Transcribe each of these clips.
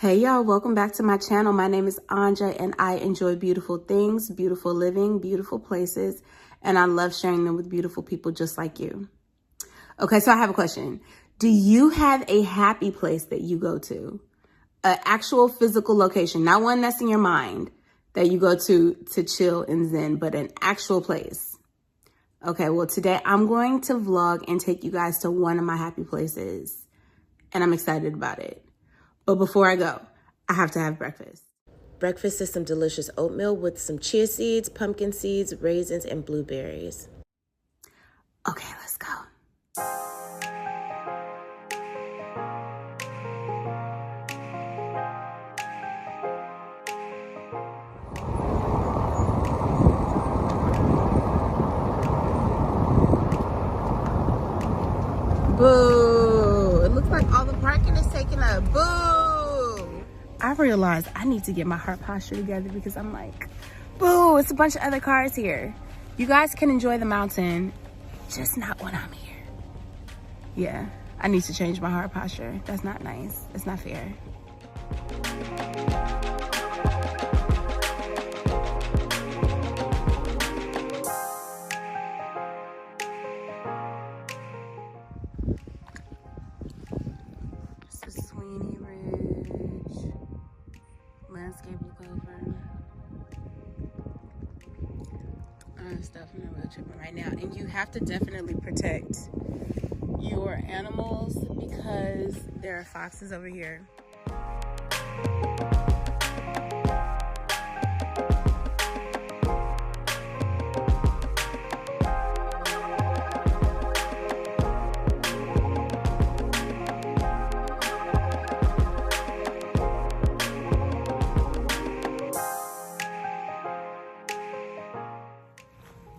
Hey y'all, welcome back to my channel. My name is Anja and I enjoy beautiful things, beautiful living, beautiful places, and I love sharing them with beautiful people just like you. Okay, so I have a question. Do you have a happy place that you go to? An actual physical location, not one that's in your mind that you go to chill and zen, but an actual place. Okay, well today I'm going to vlog and take you guys to one of my happy places, and I'm excited about it. But before I go, I have to have breakfast. Breakfast is some delicious oatmeal with some chia seeds, pumpkin seeds, raisins, and blueberries. Okay, let's go. Boo! It looks like all the parking is taken up. Boo! I realized I need to get my heart posture together because I'm like, boo, it's a bunch of other cars here. You guys can enjoy the mountain, just not when I'm here. Yeah, I need to change my heart posture. That's not nice. It's not fair. This is Sweeney Ridge. Landscape look over. Stuff, I'm not really tripping right now. And you have to definitely protect your animals because there are foxes over here.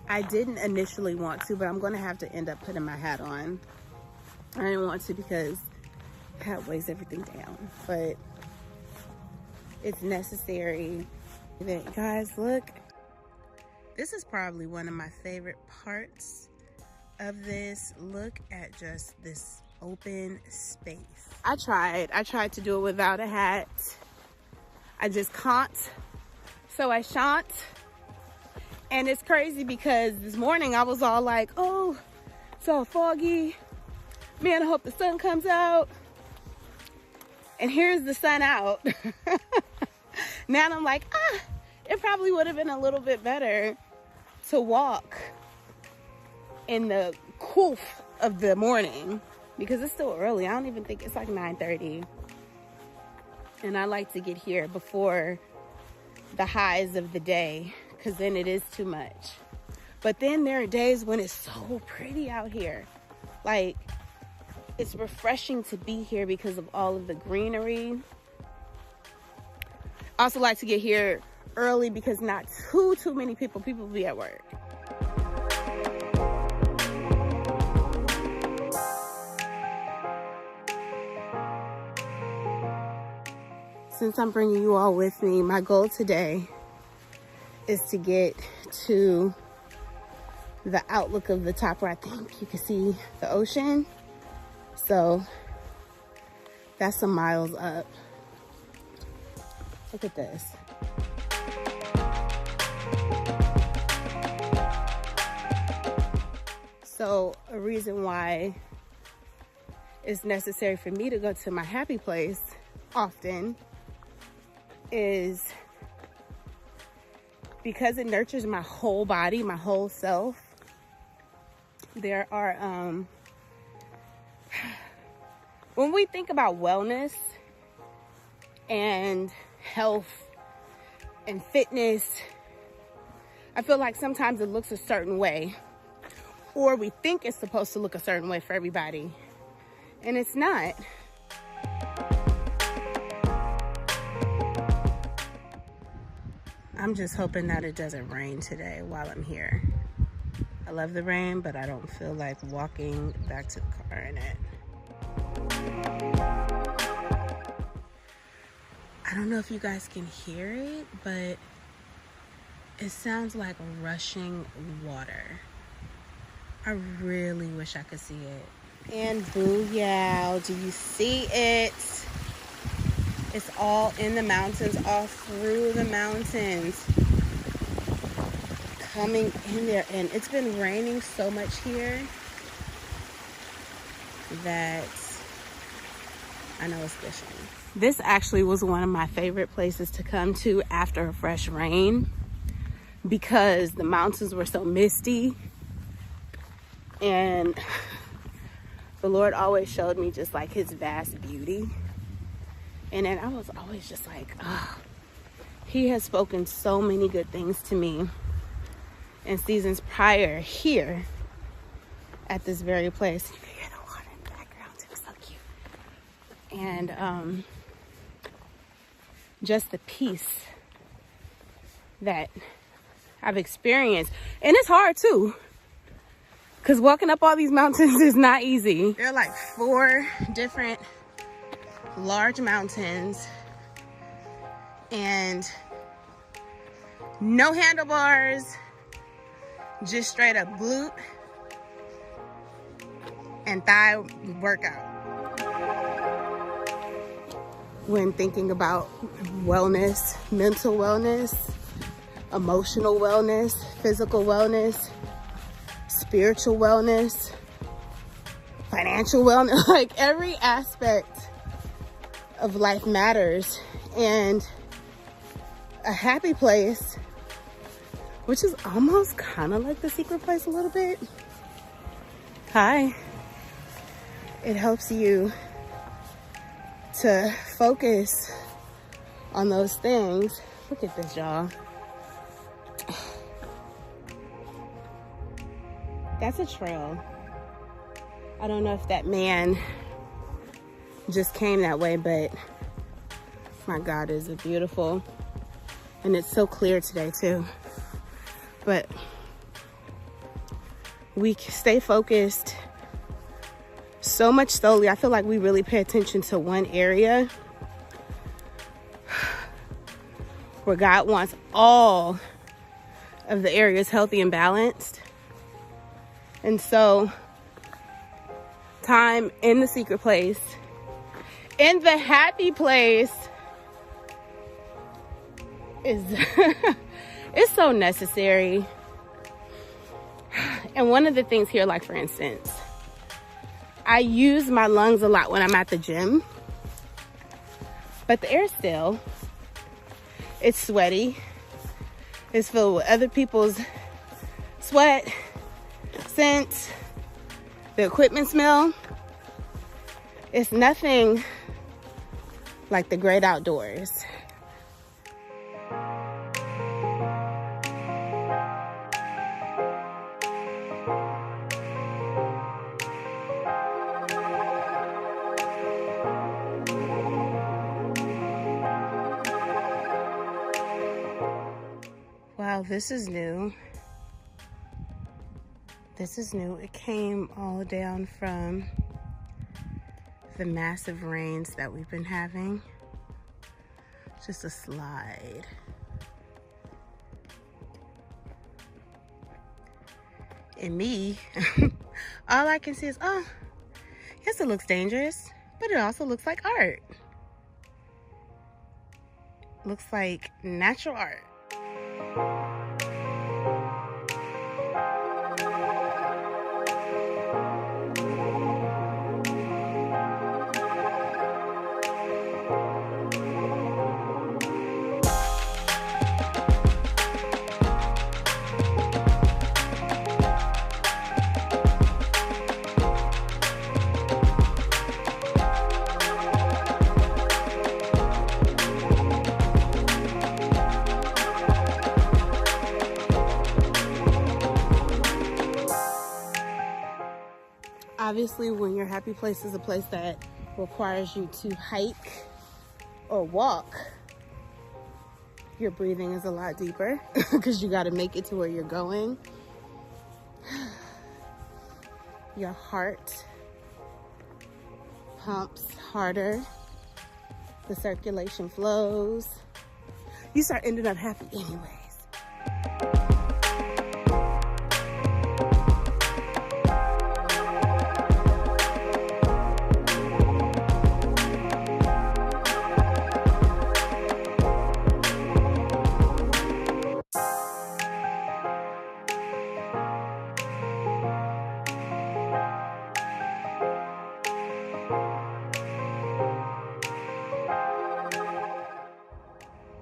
I didn't initially want to, but I'm gonna have to end up putting my hat on. I didn't want to because the hat weighs everything down, but it's necessary. Guys, look. This is probably one of my favorite parts of this. Look at just this open space. I tried to do it without a hat. I just can't, so I shan't. And it's crazy because this morning I was all like, oh, it's all foggy. Man, I hope the sun comes out. And here's the sun out. Now I'm like, it probably would have been a little bit better to walk in the cool of the morning because it's still early. I don't even think it's like 9:30. And I like to get here before the highs of the day, because then it is too much. But then there are days when it's so pretty out here. Like, it's refreshing to be here because of all of the greenery. I also like to get here early because not too many people be at work. Since I'm bringing you all with me, my goal today is to get to the outlook of the top where I think you can see the ocean. So that's some miles up. Look at this. So a reason why it's necessary for me to go to my happy place often is because it nurtures my whole body, my whole self. There are, when we think about wellness and health and fitness, I feel like sometimes it looks a certain way, or we think it's supposed to look a certain way for everybody, and it's not. I'm just hoping that it doesn't rain today while I'm here. I love the rain, but I don't feel like walking back to the car in it. I don't know if you guys can hear it, but it sounds like rushing water. I really wish I could see it. And booyah, do you see it? It's all in the mountains, all through the mountains, coming in there. And it's been raining so much here that I know it's gushing. This actually was one of my favorite places to come to after a fresh rain, because the mountains were so misty, and the Lord always showed me just like his vast beauty. And then I was always just like, oh, he has spoken so many good things to me in seasons prior here at this very place. You can hear the water in the background too, it's so cute. And just the peace that I've experienced. And it's hard too, because walking up all these mountains is not easy. There are like 4 different large mountains and no handlebars, just straight up glute and thigh workout. When thinking about wellness, mental wellness, emotional wellness, physical wellness, spiritual wellness, financial wellness, like every aspect of life matters. And a happy place, which is almost kind of like the secret place a little bit. Hi. It helps you to focus on those things. Look at this, y'all. That's a trail. I don't know if that man just came that way, but my God, is it beautiful. And it's so clear today too. But we stay focused so much solely. I feel like we really pay attention to one area where God wants all of the areas healthy and balanced. And so time in the secret place, in the happy place, is it's so necessary. And one of the things here, like for instance, I use my lungs a lot when I'm at the gym, but the air's still, it's sweaty, it's filled with other people's sweat, scent, the equipment smell. It's nothing like the great outdoors. Wow, this is new. This is new. It came all down from the massive rains that we've been having. Just a slide. And me, all I can see is, oh, yes, it looks dangerous, but it also looks like art. Looks like natural art. Obviously, when your happy place is a place that requires you to hike or walk, your breathing is a lot deeper because you got to make it to where you're going. Your heart pumps harder. The circulation flows. You start ending up happy anyways.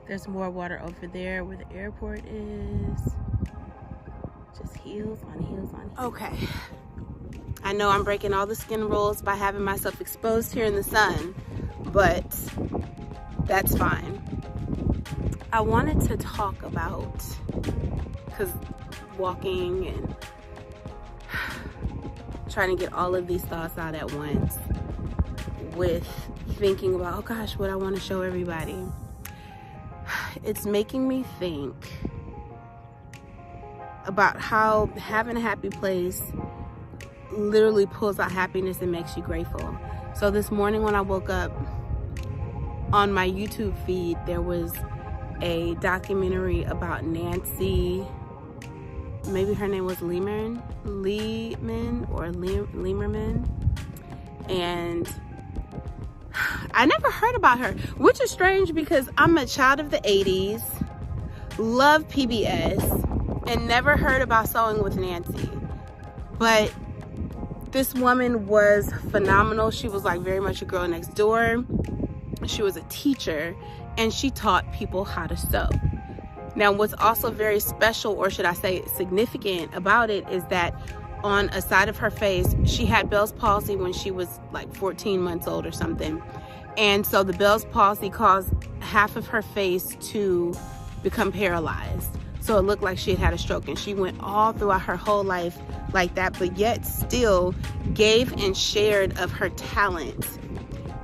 There's more water over there where the airport is. Just heels on heels on heels. Okay. I know I'm breaking all the skin rules by having myself exposed here in the sun, but that's fine. I wanted to talk about, because walking and trying to get all of these thoughts out at once with thinking about, oh gosh, what I want to show everybody. It's making me think about how having a happy place literally pulls out happiness and makes you grateful. So this morning when I woke up, on my YouTube feed, there was a documentary about Nancy, maybe her name was Lieberman, and I never heard about her, which is strange because I'm a child of the 80s, love PBS, and never heard about Sewing with Nancy. But this woman was phenomenal. She was like very much a girl next door. She was a teacher and she taught people how to sew. Now, what's also very special, or should I say significant about it, is that on a side of her face, she had Bell's palsy when she was like 14 months old or something. And so the Bell's palsy caused half of her face to become paralyzed. So it looked like she had had a stroke, and she went all throughout her whole life like that, but yet still gave and shared of her talent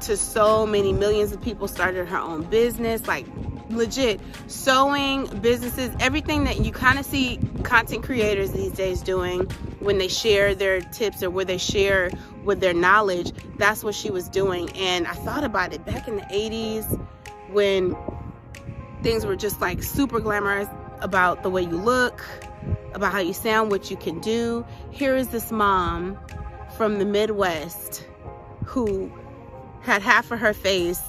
to so many millions of people, started her own business, like legit sewing businesses, everything that you kind of see content creators these days doing when they share their tips or where they share with their knowledge. That's what she was doing. And I thought about it back in the 80s when things were just like super glamorous about the way you look, about how you sound, what you can do. Here is this mom from the Midwest who had half of her face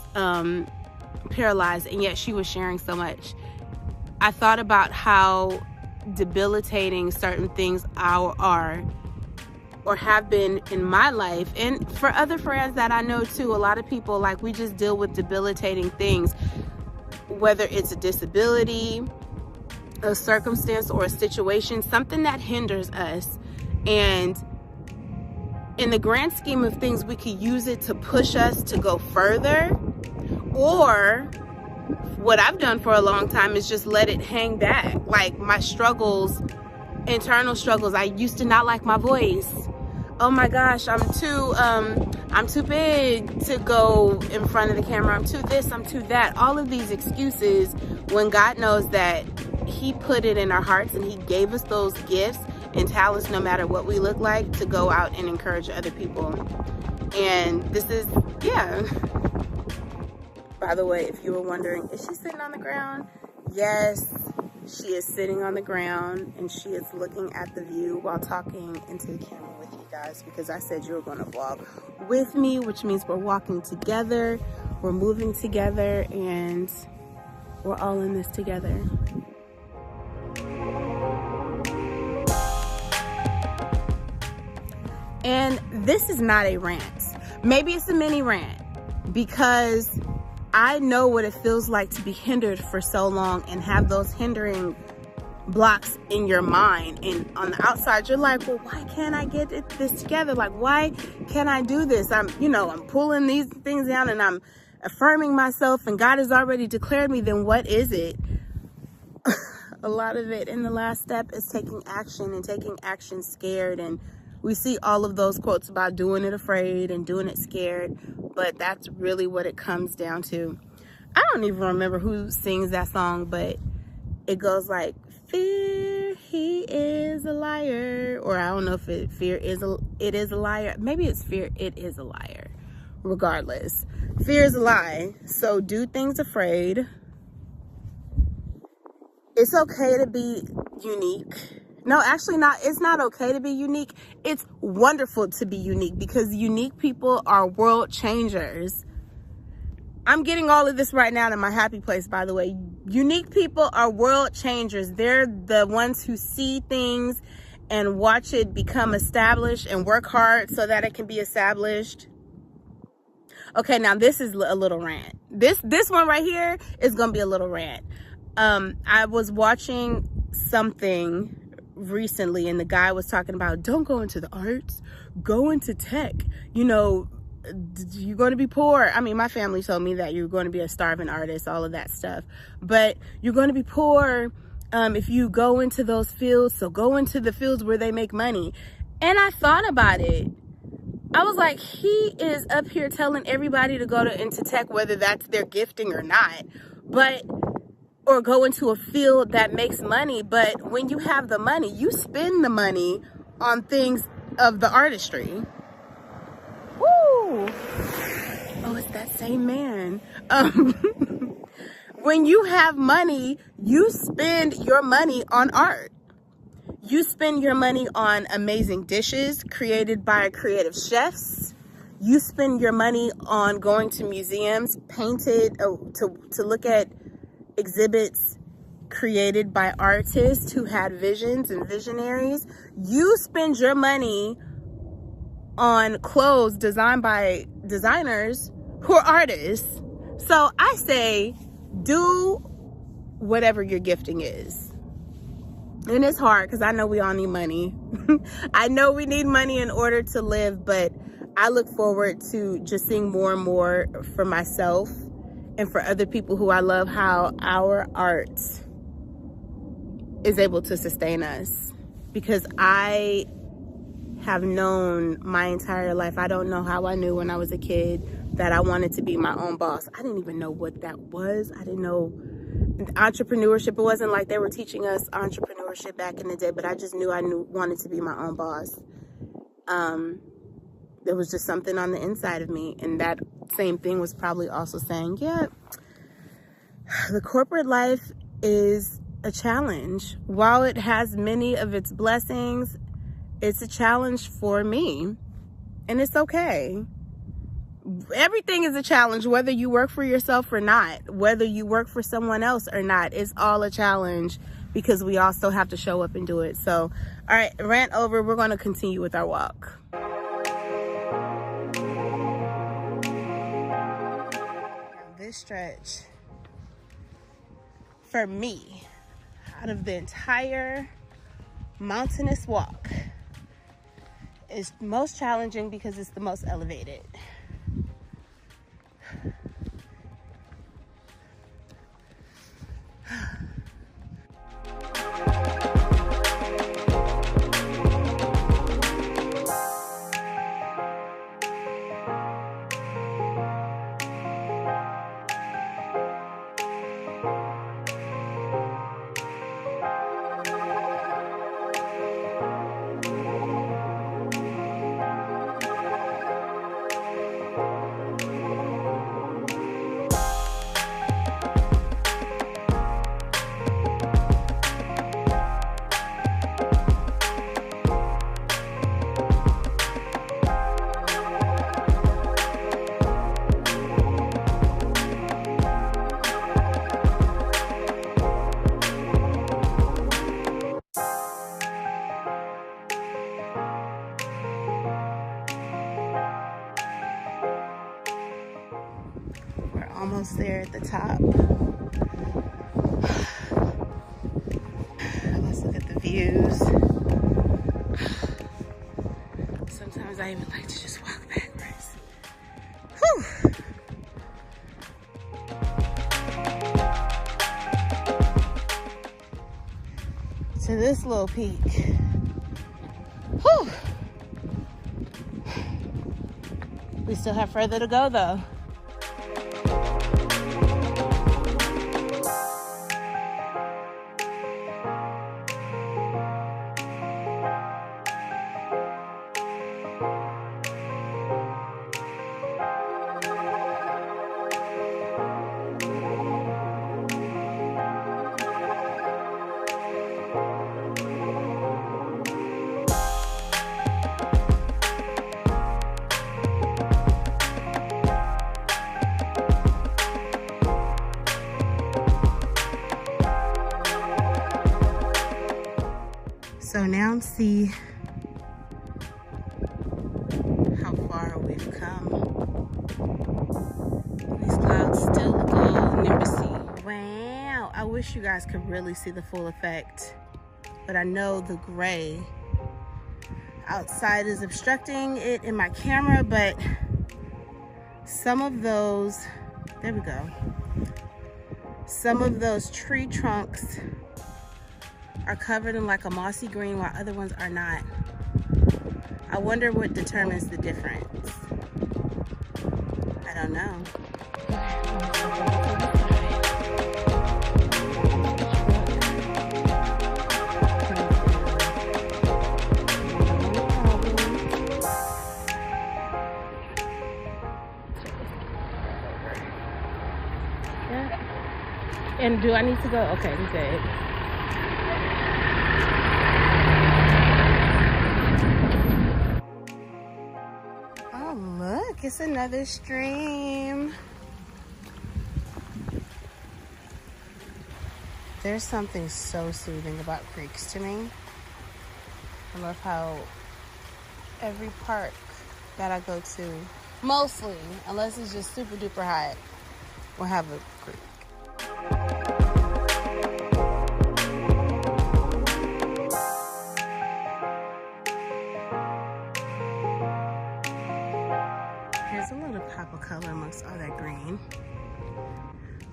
paralyzed, and yet she was sharing so much. I thought about how debilitating certain things are or have been in my life, and for other friends that I know too. A lot of people, like, we just deal with debilitating things, whether it's a disability, a circumstance, or a situation, something that hinders us. And in the grand scheme of things, we could use it to push us to go further, or what I've done for a long time is just let it hang back. Like my struggles, internal struggles. I used to not like my voice. Oh my gosh, I'm too big to go in front of the camera. I'm too this, I'm too that. All of these excuses, when God knows that He put it in our hearts and He gave us those gifts and talents, no matter what we look like, to go out and encourage other people. And this is, yeah. By the way, if you were wondering, is she sitting on the ground? Yes, she is sitting on the ground, and she is looking at the view while talking into the camera with you guys, because I said you were going to vlog with me, which means we're walking together, we're moving together, and we're all in this together. And this is not a rant. Maybe it's a mini rant, because I know what it feels like to be hindered for so long and have those hindering blocks in your mind. And on the outside, you're like, well, why can't I get this together? Like, why can't I do this? I'm pulling these things down and I'm affirming myself, and God has already declared me. Then what is it? A lot of it in the last step is taking action, and taking action scared. And we see all of those quotes about doing it afraid and doing it scared, but that's really what it comes down to. I don't even remember who sings that song, but it goes like, fear, he is a liar. Or I don't know if it is a liar. Maybe it's fear, it is a liar. Regardless, fear is a lie. So do things afraid. It's okay to be unique. No, actually not. It's not okay to be unique. It's wonderful to be unique, because unique people are world changers. I'm getting all of this right now in my happy place, by the way. Unique people are world changers. They're the ones who see things and watch it become established and work hard so that it can be established. Okay, now this is a little rant. This one right here is gonna be a little rant. I was watching something recently, and the guy was talking about, don't go into the arts, go into tech. You know, you're going to be poor. I mean, my family told me that you're going to be a starving artist, all of that stuff, but you're going to be poor if you go into those fields. So go into the fields where they make money. And I thought about it. I was like, he is up here telling everybody to go into tech, whether that's their gifting or not, or go into a field that makes money. But when you have the money, you spend the money on things of the artistry. Woo! Oh, it's that same man. When you have money, you spend your money on art. You spend your money on amazing dishes created by creative chefs. You spend your money on going to museums, to look at exhibits created by artists who had visions and visionaries. You spend your money on clothes designed by designers who are artists. So I say, do whatever your gifting is. And it's hard because I know we all need money. I know we need money in order to live, but I look forward to just seeing more and more for myself and for other people who I love, how our art is able to sustain us. Because I have known my entire life, I don't know how I knew when I was a kid that I wanted to be my own boss. I didn't even know what that was. I didn't know entrepreneurship. It wasn't like they were teaching us entrepreneurship back in the day, but I just knew wanted to be my own boss. There was just something on the inside of me, and that same thing was probably also saying, yeah, the corporate life is a challenge. While it has many of its blessings, it's a challenge for me, and it's okay. Everything is a challenge, whether you work for yourself or not, whether you work for someone else or not. It's all a challenge because we all still have to show up and do it. So, all right, rant over. We're going to continue with our walk. This stretch, for me, out of the entire mountainous walk, is most challenging because it's the most elevated. Almost there at the top. Let's look at the views. Sometimes I even like to just walk backwards. Whew. To this little peak. Whew. We still have further to go though. So now see how far we've come. wish you guys could really see the full effect, but I know the gray outside is obstructing it in my camera, but some of those, there we go. Some of those tree trunks are covered in like a mossy green while other ones are not. I wonder what determines the difference. I don't know. And do I need to go? Okay, I'm good. Oh, look, it's another stream. There's something so soothing about creeks to me. I love how every park that I go to, mostly, unless it's just super duper hot, will have a creek. There's a little pop of color amongst all that green.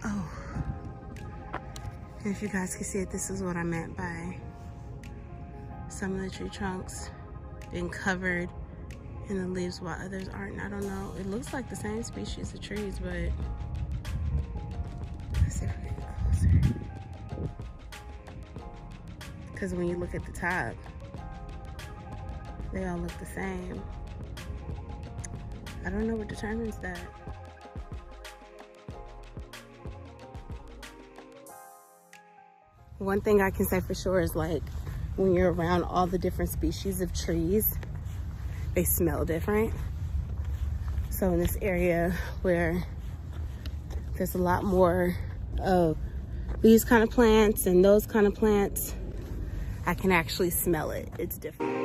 Oh, and if you guys can see it, this is what I meant by some of the tree trunks being covered in the leaves while others aren't. I don't know. It looks like the same species of trees, but let's see if we can get closer. Because when you look at the top, they all look the same. I don't know what determines that. One thing I can say for sure is, like, when you're around all the different species of trees, they smell different. So in this area where there's a lot more of these kind of plants and those kind of plants, I can actually smell it. It's different.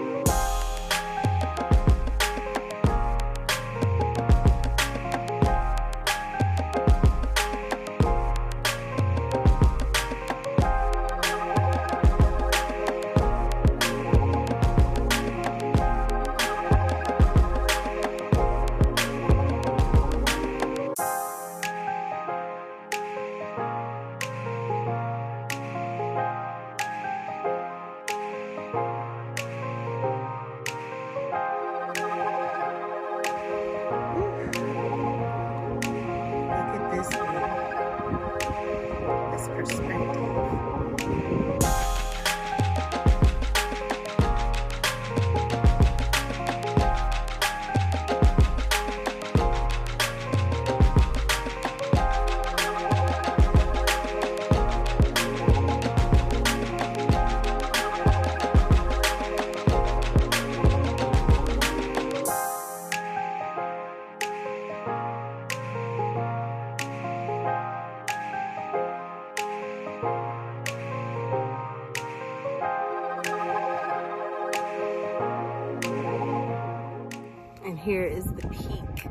Here is the peak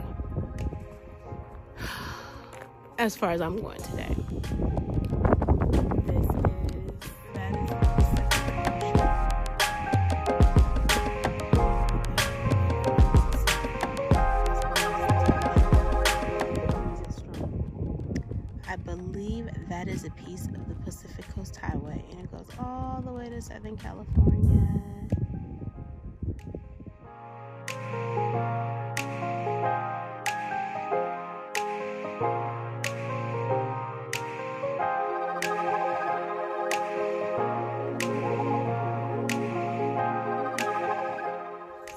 as far as I'm going today. I believe that is a piece of the Pacific Coast Highway, and it goes all the way to Southern California.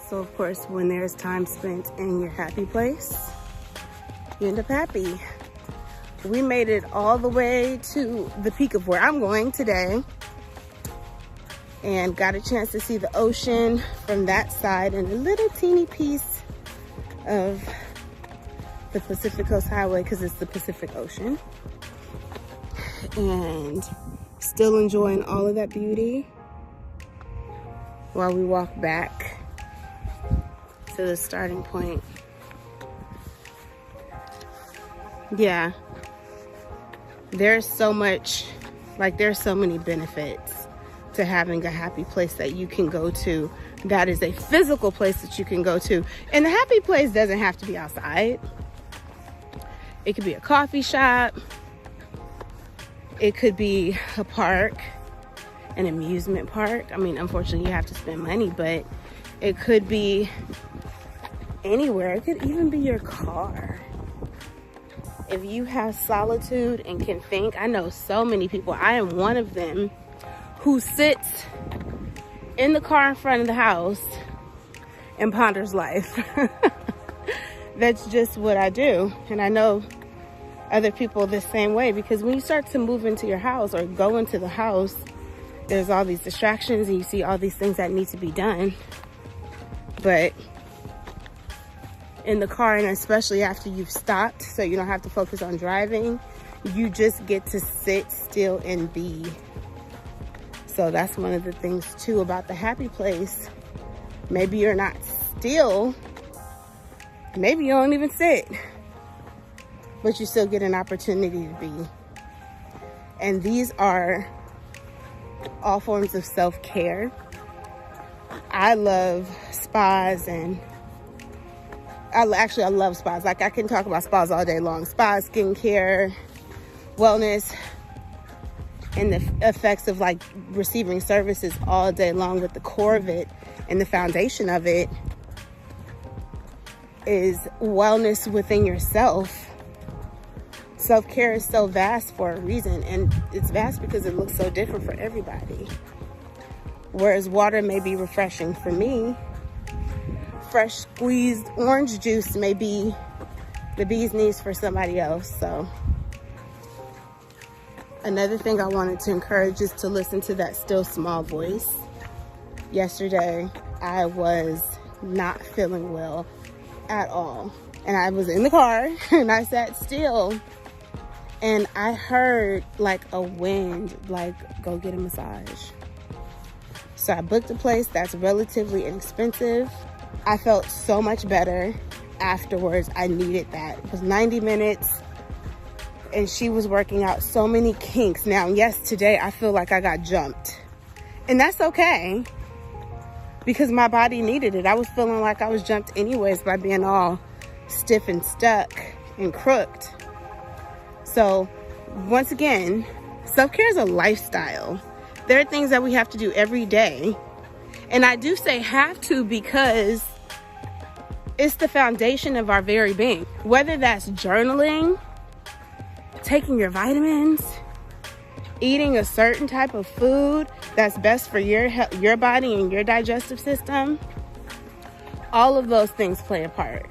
So of course, when there's time spent in your happy place, you end up happy. We made it all the way to the peak of where I'm going today and got a chance to see the ocean from that side and a little teeny piece of the Pacific Coast Highway because it's the Pacific Ocean. And still enjoying all of that beauty while we walk back to the starting point. Yeah, there's so much Like, there's so many benefits to having a happy place that you can go to. That is a physical place that you can go to. And the happy place doesn't have to be outside. It could be a coffee shop. It could be a park, an amusement park. I mean, unfortunately, you have to spend money, but it could be anywhere. It could even be your car. If you have solitude and can think, I know so many people, I am one of them, who sits in the car in front of the house and ponders life. That's just what I do. And I know other people the same way, because when you start to move into your house or go into the house, there's all these distractions and you see all these things that need to be done. But in the car, and especially after you've stopped, so you don't have to focus on driving, you just get to sit still and be. So that's one of the things too about the happy place. Maybe you're not still, maybe you don't even sit, but you still get an opportunity to be. And these are all forms of self-care. I love spas, and I love spas. Like, I can talk about spas all day long. Spas, skincare, wellness, and the effects of like receiving services all day long. With the core of it and the foundation of it is wellness within yourself. Self-care is so vast for a reason, and it's vast because it looks so different for everybody. Whereas water may be refreshing for me, fresh squeezed orange juice may be the bee's knees for somebody else. So another thing I wanted to encourage is to listen to that still small voice. Yesterday, I was not feeling well at all. And I was in the car and I sat still. And I heard like a wind, like, go get a massage. So I booked a place that's relatively inexpensive. I felt so much better afterwards. I needed that. It was 90 minutes. And she was working out so many kinks. Now, yes, today I feel like I got jumped. And that's okay, because my body needed it. I was feeling like I was jumped anyways by being all stiff and stuck and crooked. So, once again, self-care is a lifestyle. There are things that we have to do every day. And I do say have to because it's the foundation of our very being. Whether that's journaling, taking your vitamins, eating a certain type of food that's best for your body and your digestive system, all of those things play a part.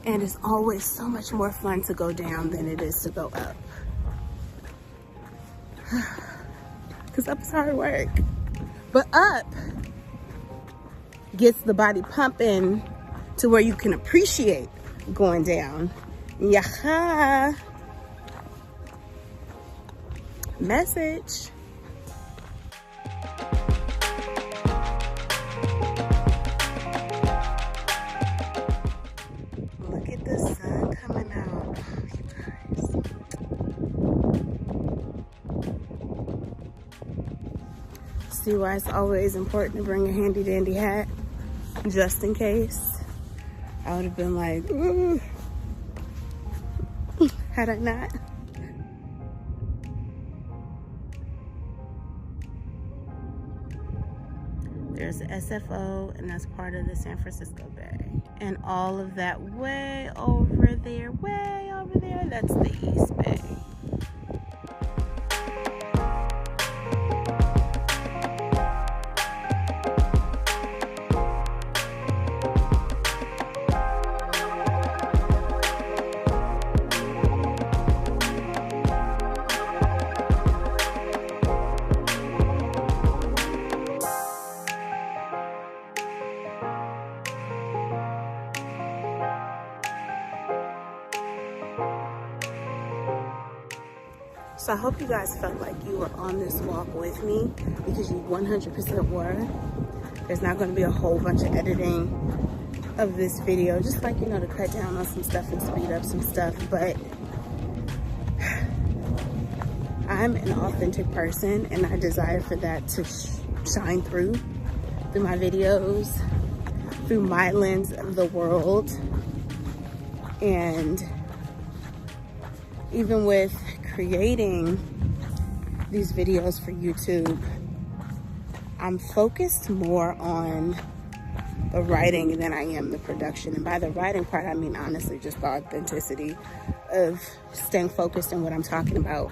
And it's always so much more fun to go down than it is to go up. Because up is hard work. But up gets the body pumping to where you can appreciate going down. Yaha. Message. Look at the sun coming out, you guys. See why it's always important to bring a handy dandy hat, just in case. I would have been like, ooh. Had I not. There's the SFO, and that's part of the San Francisco Bay. And all of that way over there, that's the East Bay. So I hope you guys felt like you were on this walk with me, because you 100% were. There's not going to be a whole bunch of editing of this video, just like, you know, to cut down on some stuff and speed up some stuff. But I'm an authentic person, and I desire for that to shine through my videos, through my lens of the world. And even with creating these videos for YouTube, I'm focused more on the writing than I am the production. And by the writing part, I mean honestly just the authenticity of staying focused on what I'm talking about.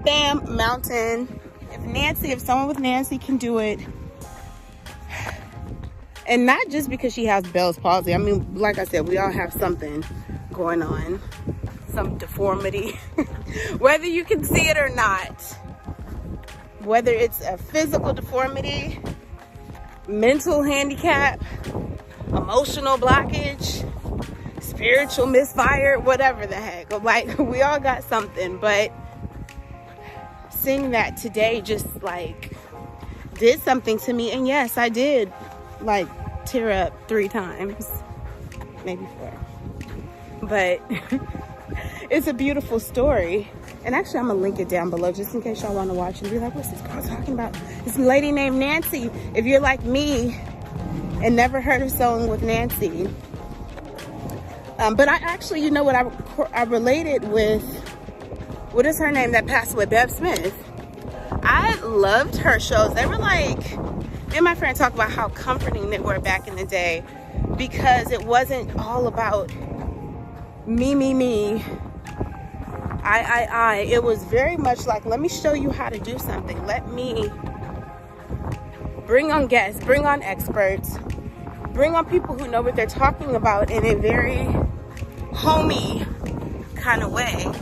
Bam, mountain. If someone with Nancy can do it, and not just because she has Bell's palsy. I mean, like I said, we all have something going on, some deformity, whether you can see it or not, whether it's a physical deformity, mental handicap, emotional blockage, spiritual misfire, whatever the heck. Like, we all got something. But seeing that today just like did something to me. And yes, I did like tear up 3 times, maybe 4, but it's a beautiful story. And actually, I'm gonna link it down below just in case y'all want to watch and be like, what's this girl talking about? This lady named Nancy. If you're like me and never heard of Sewing with Nancy, but I actually, you know what, I related with, what is her name that passed away, Bev Smith. I loved her shows. They were like, me and my friend talk about how comforting they were back in the day, because it wasn't all about me, I. It was very much like, let me show you how to do something. Let me bring on guests, bring on experts, bring on people who know what they're talking about in a very homey kind of way,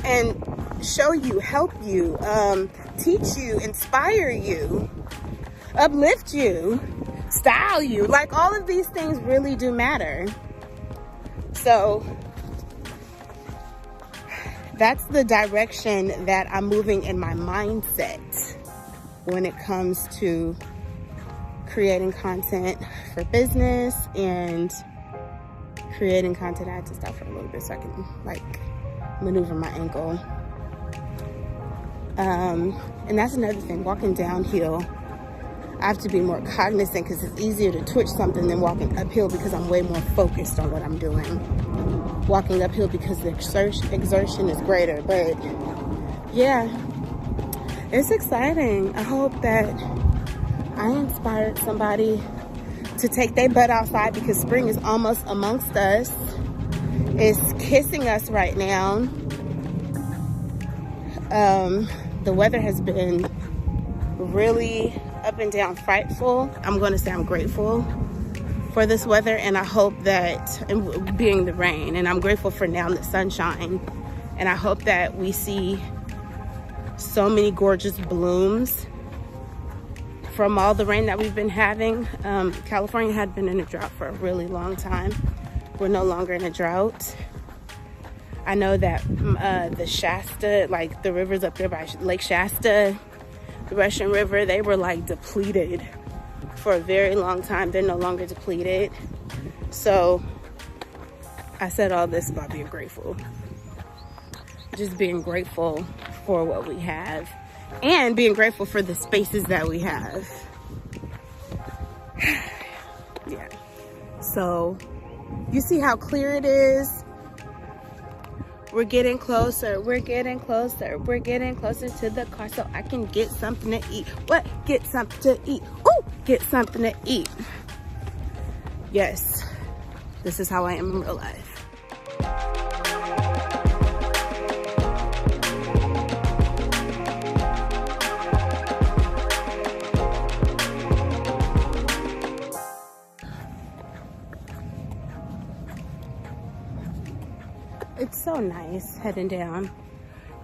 and show you, help you, teach you, inspire you, uplift you, style you. Like, all of these things really do matter. So that's the direction that I'm moving in my mindset when it comes to creating content for business and creating content. I had to stop for a little bit so I can like maneuver my ankle. And that's another thing, walking downhill, I have to be more cognizant, because it's easier to twitch something than walking uphill, because I'm way more focused on what I'm doing. Walking uphill because the exertion is greater. But yeah, it's exciting. I hope that I inspired somebody to take their butt outside, because spring is almost amongst us. It's kissing us right now. The weather has been really up and down frightful. I'm going to say I'm grateful for this weather, and I hope that, and being the rain, and I'm grateful for now the sunshine, and I hope that we see so many gorgeous blooms from all the rain that we've been having. California had been in a drought for a really long time. We're no longer in a drought. I know that the Shasta, like the rivers up there by Lake Shasta, the Russian River, they were like depleted for a very long time. They're no longer depleted. So I said all this about being grateful. Just being grateful for what we have, and being grateful for the spaces that we have. Yeah. So you see how clear it is? We're getting closer. We're getting closer. We're getting closer to the car so I can get something to eat. What? Get something to eat. Oh, get something to eat. Yes, this is how I am in real life. It's so nice heading down,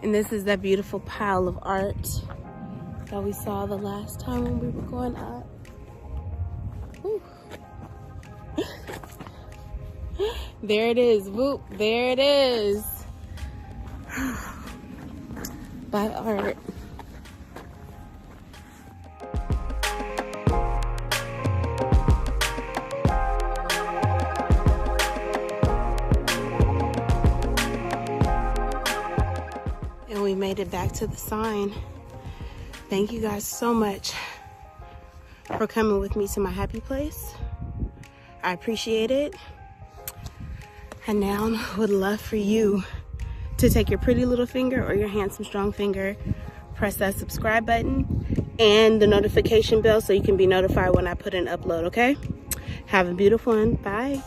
and this is that beautiful pile of art that we saw the last time when we were going up. Woo. There it is. Whoop, there it is. By art. made it back to the sign. Thank you guys so much for coming with me to my happy place. I appreciate it. And now I would love for you to take your pretty little finger or your handsome strong finger, press that subscribe button and the notification bell so you can be notified when I put an upload, okay? Have a beautiful one. Bye.